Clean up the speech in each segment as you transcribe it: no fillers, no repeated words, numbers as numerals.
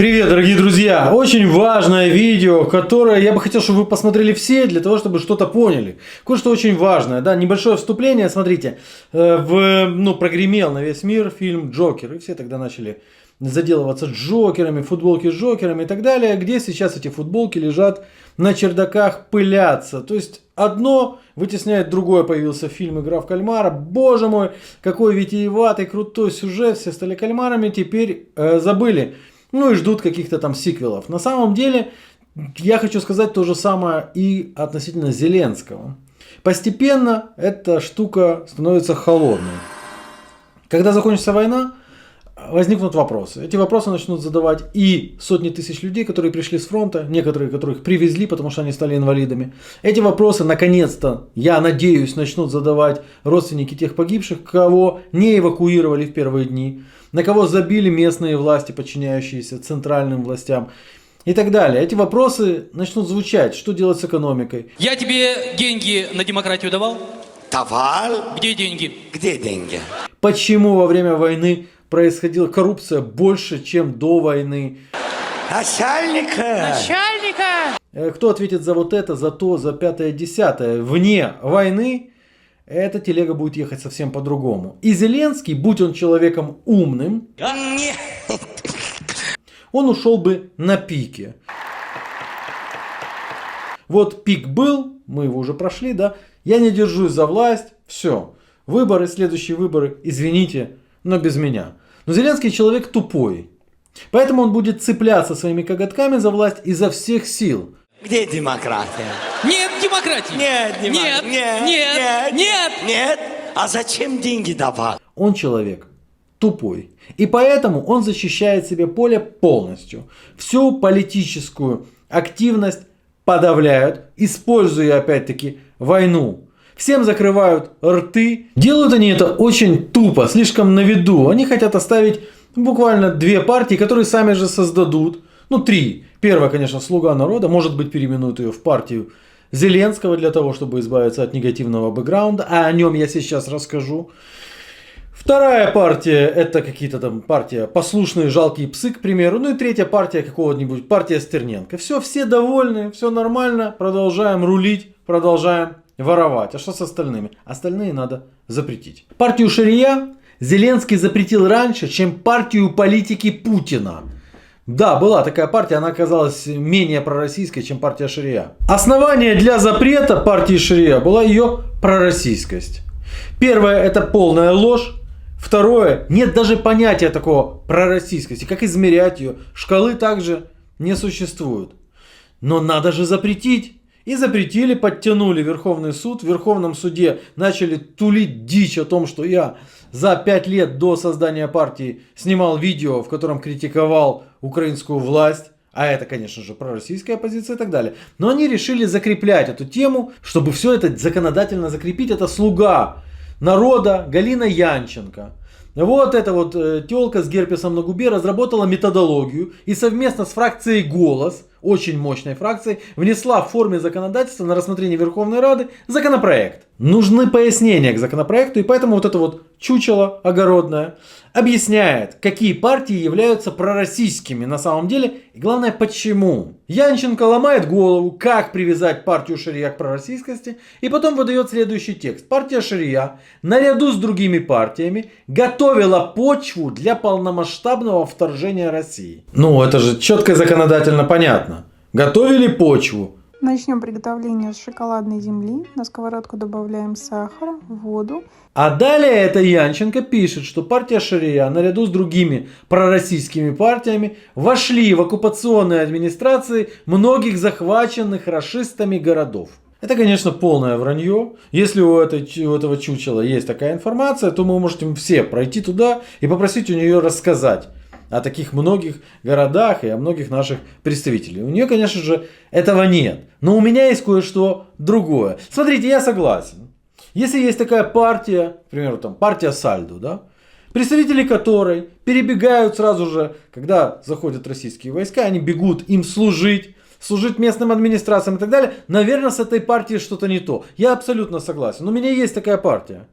Привет, дорогие друзья! Очень важное видео, которое я бы хотел, чтобы вы посмотрели все, для того, чтобы что-то поняли. Кое-что очень важное, да, небольшое вступление, смотрите, прогремел на весь мир фильм «Джокер», и все тогда начали заделываться Джокерами, футболки с Джокерами и так далее, где сейчас эти футболки лежат на чердаках, пылятся. То есть одно вытесняет другое. Появился фильм «Игра в кальмара». Боже мой, какой витиеватый, крутой сюжет, все стали кальмарами, теперь забыли. Ну и ждут каких-то там сиквелов. На самом деле, я хочу сказать то же самое и относительно Зеленского. Постепенно эта штука становится холодной. Когда закончится война, возникнут вопросы. Эти вопросы начнут задавать и сотни тысяч людей, которые пришли с фронта, некоторые, которых привезли, потому что они стали инвалидами. Эти вопросы, наконец-то, я надеюсь, начнут задавать родственники тех погибших, кого не эвакуировали в первые дни, на кого забили местные власти, подчиняющиеся центральным властям и так далее. Эти вопросы начнут звучать. Что делать с экономикой? Я тебе деньги на демократию давал? Давал. Где деньги? Где деньги? Почему во время войны происходила коррупция больше, чем до войны? Начальника. Кто ответит за вот это, за то, за пятое, десятое? Вне войны эта телега будет ехать совсем по-другому. И Зеленский, будь он человеком умным, он ушел бы на пике. Вот пик был, мы его уже прошли, да? Я не держусь за власть, все. Выборы, следующие выборы, извините, но без меня. Но Зеленский человек тупой. Поэтому он будет цепляться своими коготками за власть изо всех сил. Где демократия? Нет демократии. Нет, нет. А зачем деньги давал? Он человек тупой. И поэтому он защищает себе поле полностью. Всю политическую активность подавляют, используя опять-таки войну. Всем закрывают рты. Делают они это очень тупо, слишком на виду. Они хотят оставить буквально две партии, которые сами же создадут. Ну, три. Первая, конечно, «Слуга народа». Может быть, переименуют ее в партию Зеленского для того, чтобы избавиться от негативного бэкграунда. А о нем я сейчас расскажу. Вторая партия – это какие-то там партия «Послушные жалкие псы», к примеру. Ну и третья партия какого-нибудь, партия Стерненко. Все довольны, все нормально. Продолжаем рулить, продолжаем воровать. А что с остальными? Остальные надо запретить. Партию Шария Зеленский запретил раньше, чем партию политики Путина. Да, была такая партия, она оказалась менее пророссийской, чем партия Шария. Основание для запрета партии Шария была ее пророссийскость. Первое – это полная ложь. Второе – нет даже понятия такого пророссийскости. Как измерять ее? Шкалы также не существует. Но надо же запретить. И запретили, подтянули Верховный суд. В Верховном суде начали тулить дичь о том, что я за 5 лет до создания партии снимал видео, в котором критиковал украинскую власть. А это, конечно же, пророссийская оппозиция и так далее. Но они решили закреплять эту тему, чтобы все это законодательно закрепить. Это «Слуга народа» Галина Янченко. Вот эта вот телка с герпесом на губе разработала методологию и совместно с фракцией «Голос», очень мощной фракцией, внесла в форме законодательства на рассмотрение Верховной Рады законопроект. Нужны пояснения к законопроекту, и поэтому вот это вот чучело огородное объясняет, какие партии являются пророссийскими на самом деле, и главное, почему. Янченко ломает голову, как привязать партию Шария к пророссийскости, и потом выдает следующий текст. Партия Шария, наряду с другими партиями, готовила почву для полномасштабного вторжения России. Ну, это же четко законодательно понятно. Готовили почву. Начнем приготовление с шоколадной земли. На сковородку добавляем сахар, воду. А далее эта Янченко пишет, что партия Шария наряду с другими пророссийскими партиями вошли в оккупационные администрации многих захваченных рашистами городов. Это, конечно, полное вранье. Если у этого чучела есть такая информация, то мы можем все пройти туда и попросить у нее рассказать о таких многих городах и о многих наших представителей. У нее, конечно же, этого нет. Но у меня есть кое-что другое. Смотрите, я согласен. Если есть такая партия, к примеру, там, партия Сальдо, да, представители которой перебегают сразу же, когда заходят российские войска, они бегут им служить местным администрациям и так далее, наверное, с этой партией что-то не то. Я абсолютно согласен. Но у меня есть такая партия.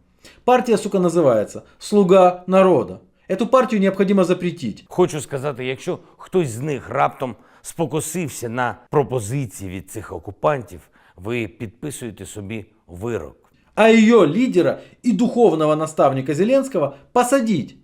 Партия, сука, называется «Слуга народа». Эту партию необходимо запретить. Хочу сказати, якщо хтось з них раптом спокусився на пропозиції від цих окупантів, ви підписуєте собі вирок. А ее лидера и духовного наставника Зеленского посадить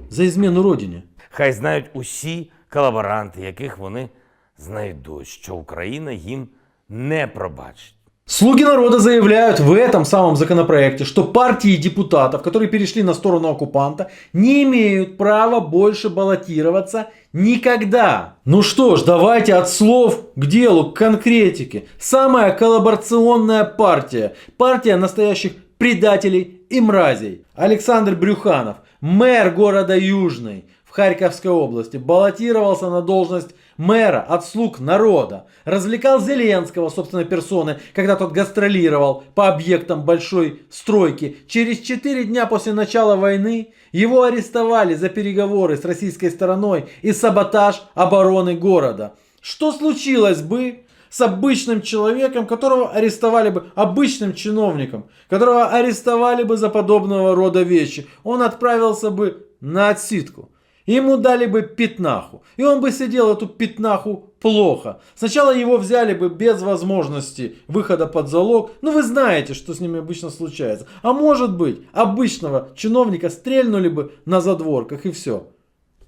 за измену родине. Хай знають усі колаборанти, яких вони знайдуть, що Україна їм не пробачить. Слуги народа заявляют в этом самом законопроекте, что партии депутатов, которые перешли на сторону оккупанта, не имеют права больше баллотироваться никогда. Ну что ж, давайте от слов к делу, к конкретике. Самая коллаборационная партия. Партия настоящих предателей и мразей. Александр Брюханов, мэр города Южный в Харьковской области, баллотировался на должность мэра от слуг народа. Развлекал Зеленского собственной персоной, когда тот гастролировал по объектам большой стройки. Через 4 дня после начала войны его арестовали за переговоры с российской стороной и саботаж обороны города. Что случилось бы с обычным человеком, которого арестовали бы, обычным чиновником, которого арестовали бы за подобного рода вещи? Он отправился бы на отсидку. Ему дали бы пятнаху. И он бы сидел эту пятнаху плохо. Сначала его взяли бы без возможности выхода под залог. Ну вы знаете, что с ними обычно случается. А может быть, обычного чиновника стрельнули бы на задворках и все.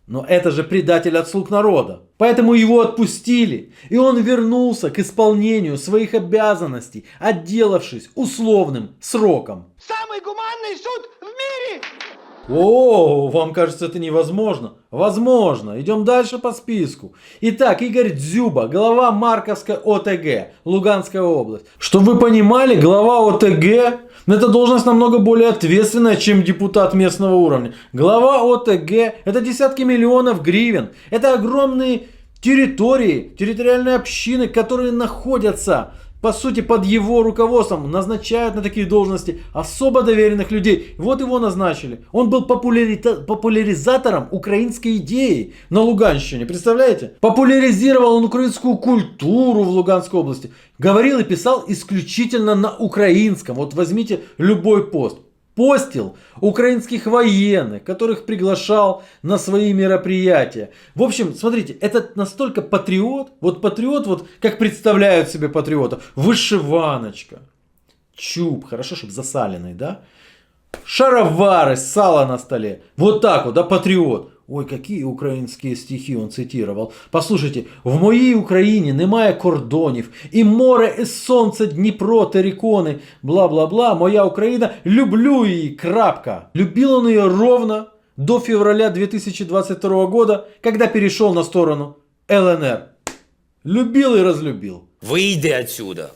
Но это же предатель от слуг народа. Поэтому его отпустили. И он вернулся к исполнению своих обязанностей, отделавшись условным сроком. Самый гуманный суд в мире! О, вам кажется это невозможно? Возможно. Идем дальше по списку. Итак, Игорь Дзюба, глава Марковской ОТГ, Луганская область. Чтобы вы понимали, глава ОТГ – это должность намного более ответственная, чем депутат местного уровня. Глава ОТГ – это десятки миллионов гривен. Это огромные территории, территориальные общины, которые находятся, по сути, под его руководством, назначают на такие должности особо доверенных людей. Вот его назначили. Он был популяризатором украинской идеи на Луганщине. Представляете? Популяризировал он украинскую культуру в Луганской области. Говорил и писал исключительно на украинском. Вот возьмите любой пост. Постил украинских военных, которых приглашал на свои мероприятия. В общем, смотрите, это настолько патриот, вот как представляют себе патриота. Вышиваночка, чуб, хорошо, чтобы засаленный, да? Шаровары, сало на столе. Вот так вот, да, патриот. Ой, какие українські стихи он цитировал. Послушайте, в моїй Україні немає кордонів, і море, і сонце, Дніпро, терикони, бла-бла-бла, моя Україна, люблю її, крапка. Любил он ее ровно до февраля 2022 года, когда перешел на сторону ЛНР. Любил и разлюбил. Вийди отсюда,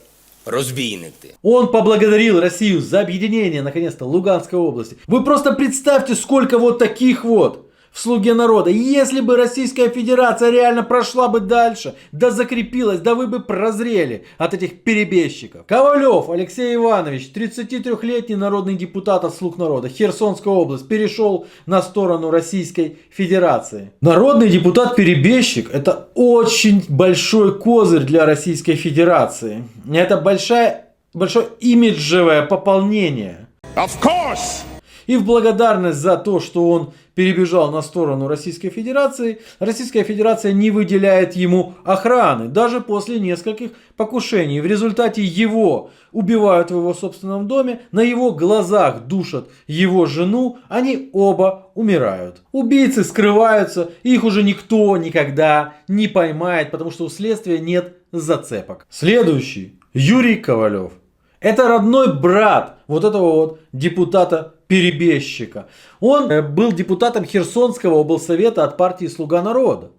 разбійник ты. Он поблагодарил Россию за объединение, наконец-то, Луганской области. Вы просто представьте, сколько вот таких вот в «Слуге народа». Если бы Российская Федерация реально прошла бы дальше, да закрепилась, да вы бы прозрели от этих перебежчиков. Ковалев Алексей Иванович, 33-летний народный депутат от «Слуг народа», Херсонская область, перешел на сторону Российской Федерации. Народный депутат-перебежчик – это очень большой козырь для Российской Федерации. Это большое имиджевое пополнение. Of course! И в благодарность за то, что он перебежал на сторону Российской Федерации, Российская Федерация не выделяет ему охраны, даже после нескольких покушений. В результате его убивают в его собственном доме, на его глазах душат его жену, они оба умирают. Убийцы скрываются, их уже никто никогда не поймает, потому что у следствия нет зацепок. Следующий, Юрий Ковалев. Это родной брат вот этого вот депутата-перебежчика. Он был депутатом Херсонского облсовета от партии «Слуга народа».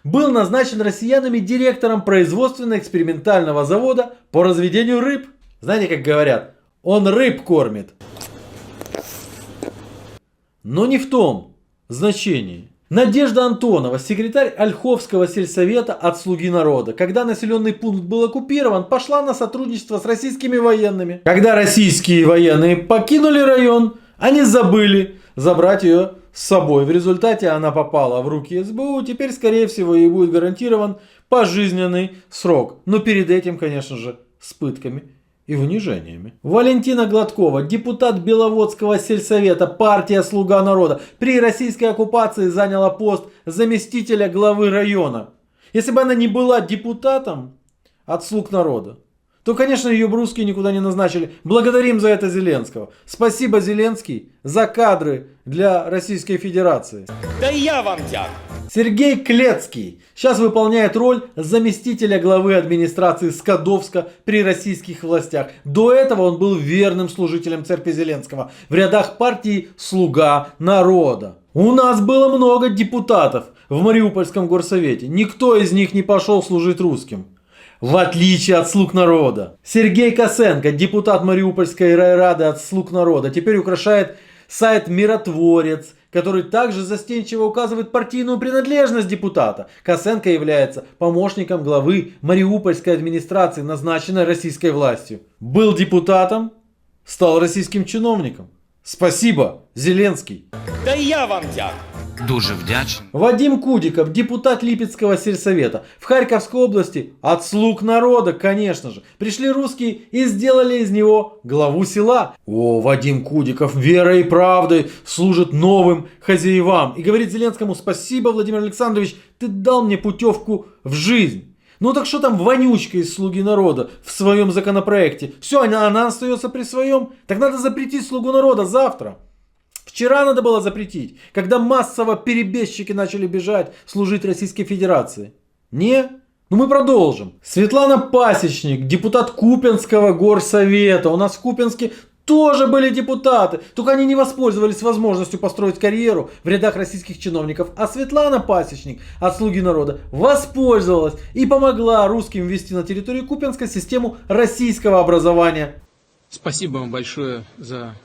Был назначен россиянами директором производственно-экспериментального завода по разведению рыб. Знаете, как говорят, он рыб кормит. Но не в том значении. Надежда Антонова, секретарь Ольховского сельсовета от «Слуги народа». Когда населенный пункт был оккупирован, пошла на сотрудничество с российскими военными. Когда российские военные покинули район, они забыли забрать ее с собой. В результате она попала в руки СБУ. Теперь, скорее всего, ей будет гарантирован пожизненный срок. Но перед этим, конечно же, с пытками и унижениями. Валентина Гладкова, депутат Беловодского сельсовета, партия «Слуга народа», при российской оккупации заняла пост заместителя главы района. Если бы она не была депутатом от «Слуг народа», то, конечно, ее бы русские никуда не назначили. Благодарим за это Зеленского. Спасибо, Зеленский, за кадры для Российской Федерации. Да я вам дякую. Сергей Клецкий сейчас выполняет роль заместителя главы администрации Скадовска при российских властях. До этого он был верным служителем церкви Зеленского в рядах партии «Слуга народа». У нас было много депутатов в Мариупольском горсовете. Никто из них не пошел служить русским. В отличие от «Слуг народа». Сергей Косенко, депутат Мариупольской райрады от «Слуг народа», теперь украшает сайт «Миротворец», который также застенчиво указывает партийную принадлежность депутата. Косенко является помощником главы Мариупольской администрации, назначенной российской властью. Был депутатом, стал российским чиновником. Спасибо, Зеленский. Да я вам дякую. Дуже вдячний. Вадим Кудиков, депутат Липецкого сельсовета. В Харьковской области от «Слуг народа», конечно же. Пришли русские и сделали из него главу села. О, Вадим Кудиков верой и правдой служит новым хозяевам. И говорит Зеленскому: спасибо, Владимир Александрович, ты дал мне путевку в жизнь. Ну так что там вонючка из «Слуги народа» в своем законопроекте? Все, она остается при своем. Так надо запретить «Слугу народа» завтра. Вчера надо было запретить, когда массово перебежчики начали бежать служить Российской Федерации. Не? Ну мы продолжим. Светлана Пасечник, депутат Купенского горсовета. У нас в Купенске тоже были депутаты, только они не воспользовались возможностью построить карьеру в рядах российских чиновников. А Светлана Пасечник от «Слуги народа» воспользовалась и помогла русским ввести на территории Купенска систему российского образования. Спасибо вам большое за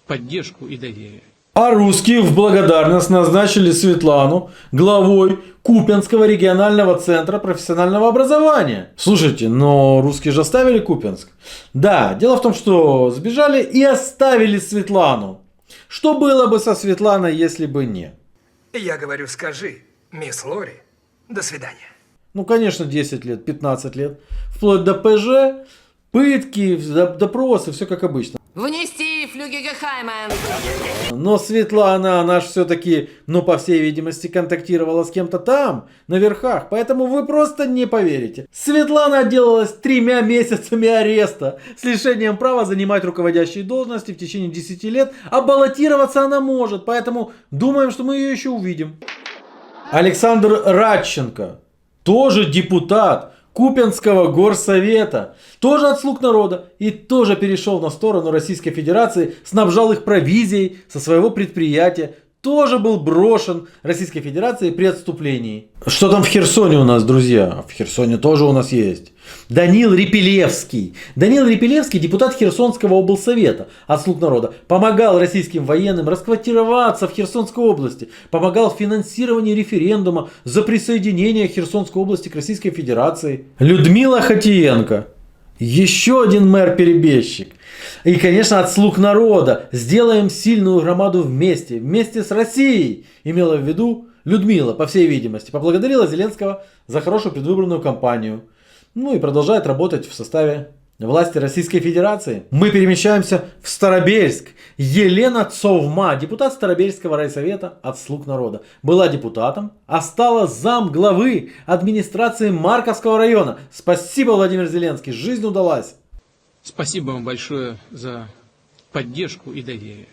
поддержку и доверие. А русские в благодарность назначили Светлану главой Купенского регионального центра профессионального образования. Слушайте, но русские же оставили Купенск. Да, дело в том, что сбежали и оставили Светлану. Что было бы со Светланой, если бы не? Я говорю, скажи, мисс Лори, до свидания. Ну, конечно, 10 лет, 15 лет. Вплоть до ПЖ, пытки, допросы, все как обычно. Внести флюгегехаймен. Но Светлана, она же все-таки, ну, по всей видимости, контактировала с кем-то там, на верхах. Поэтому вы просто не поверите. Светлана отделалась 3 месяцами ареста с лишением права занимать руководящие должности в течение 10 лет. А баллотироваться она может. Поэтому думаем, что мы ее еще увидим. Александр Радченко, тоже депутат Купенского горсовета, тоже от «Слуг народа» и тоже перешел на сторону Российской Федерации, снабжал их провизией со своего предприятия, тоже был брошен Российской Федерацией при отступлении. Что там в Херсоне у нас, друзья? В Херсоне тоже у нас есть Данил Репелевский. Данил Репелевский, депутат Херсонского облсовета от «Слуг народа», помогал российским военным расквартироваться в Херсонской области, помогал в финансировании референдума за присоединение Херсонской области к Российской Федерации. Людмила Хатиенко, еще один мэр-перебежчик. И, конечно, от «Слуг народа» сделаем сильную громаду вместе с Россией. Имела в виду Людмила, по всей видимости, поблагодарила Зеленского за хорошую предвыборную кампанию. Ну и продолжает работать в составе власти Российской Федерации. Мы перемещаемся в Старобельск. Елена Цовма, депутат Старобельского райсовета от «Слуг народа». Была депутатом, а стала замглавы администрации Марковского района. Спасибо, Владимир Зеленский, жизнь удалась. Спасибо вам большое за поддержку и доверие.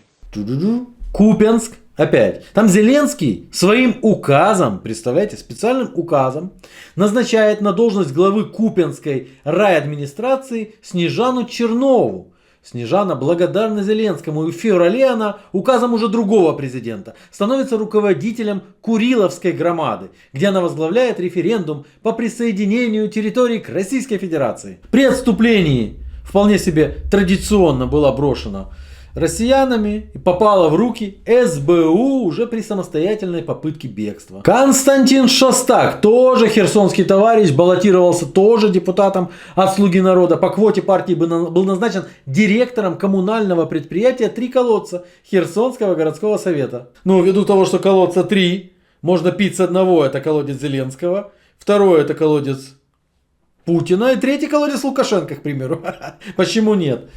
Купенск. Опять. Там Зеленский своим указом, представляете, специальным указом назначает на должность главы Купенской райадминистрации Снежану Чернову. Снежана благодарна Зеленскому, и в феврале она указом уже другого президента становится руководителем Куриловской громады, где она возглавляет референдум по присоединению территории к Российской Федерации. При отступлении вполне себе традиционно была брошена россиянами и попала в руки СБУ уже при самостоятельной попытке бегства. Константин Шостак, тоже херсонский товарищ, баллотировался тоже депутатом от «Слуги народа». По квоте партии был назначен директором коммунального предприятия «Три колодца» Херсонского городского совета. Ну, ввиду того, что колодца 3, можно пить с одного, это колодец Зеленского, второй это колодец Путина и третий колодец Лукашенко, к примеру. Почему нет?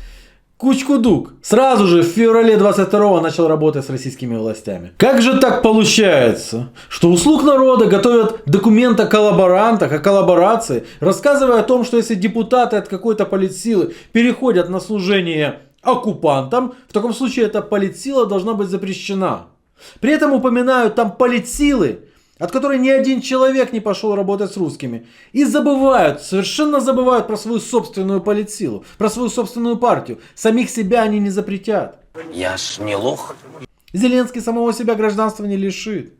Кучкудук сразу же в феврале 22-го начал работать с российскими властями. Как же так получается, что у «Слуг народа» готовят документ о коллаборантах, о коллаборации, рассказывая о том, что если депутаты от какой-то политсилы переходят на служение оккупантам, в таком случае эта политсила должна быть запрещена. При этом упоминают там политсилы, от которой ни один человек не пошел работать с русскими. И забывают, совершенно забывают про свою собственную политсилу, про свою собственную партию. Самих себя они не запретят. Я ж не лох. Зеленский самого себя гражданства не лишит.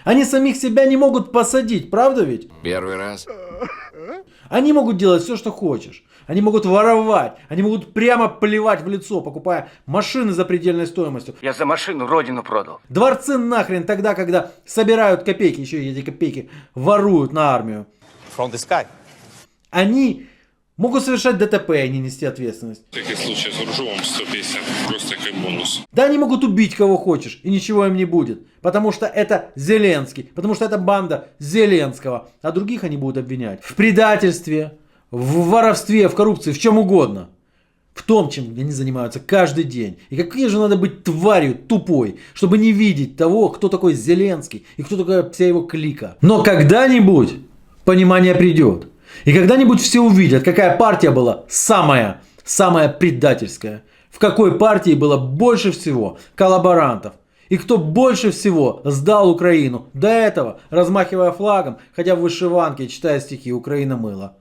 Они самих себя не могут посадить, правда ведь? Первый раз. Они могут делать все, что хочешь. Они могут воровать, они могут прямо плевать в лицо, покупая машины за предельной стоимостью. Я за машину родину продал. Дворцы нахрен тогда, когда собирают копейки, еще и эти копейки воруют на армию. From the sky. Они могут совершать ДТП и не нести ответственность. В таких случаях с ружьем 150, просто как бонус. Да, они могут убить кого хочешь, и ничего им не будет. Потому что это Зеленский, потому что это банда Зеленского. А других они будут обвинять в предательстве, в воровстве, в коррупции, в чем угодно. В том, чем они занимаются каждый день. И какие же надо быть тварью тупой, чтобы не видеть того, кто такой Зеленский и кто такая вся его клика. Но когда-нибудь понимание придет. И когда-нибудь все увидят, какая партия была самая предательская. В какой партии было больше всего коллаборантов. И кто больше всего сдал Украину до этого, размахивая флагом, ходя в вышиванке и читая стихи «Украина мыла».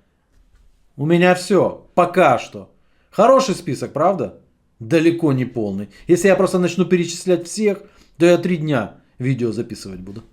У меня все. Пока что. Хороший список, правда? Далеко не полный. Если я просто начну перечислять всех, то я 3 дня видео записывать буду.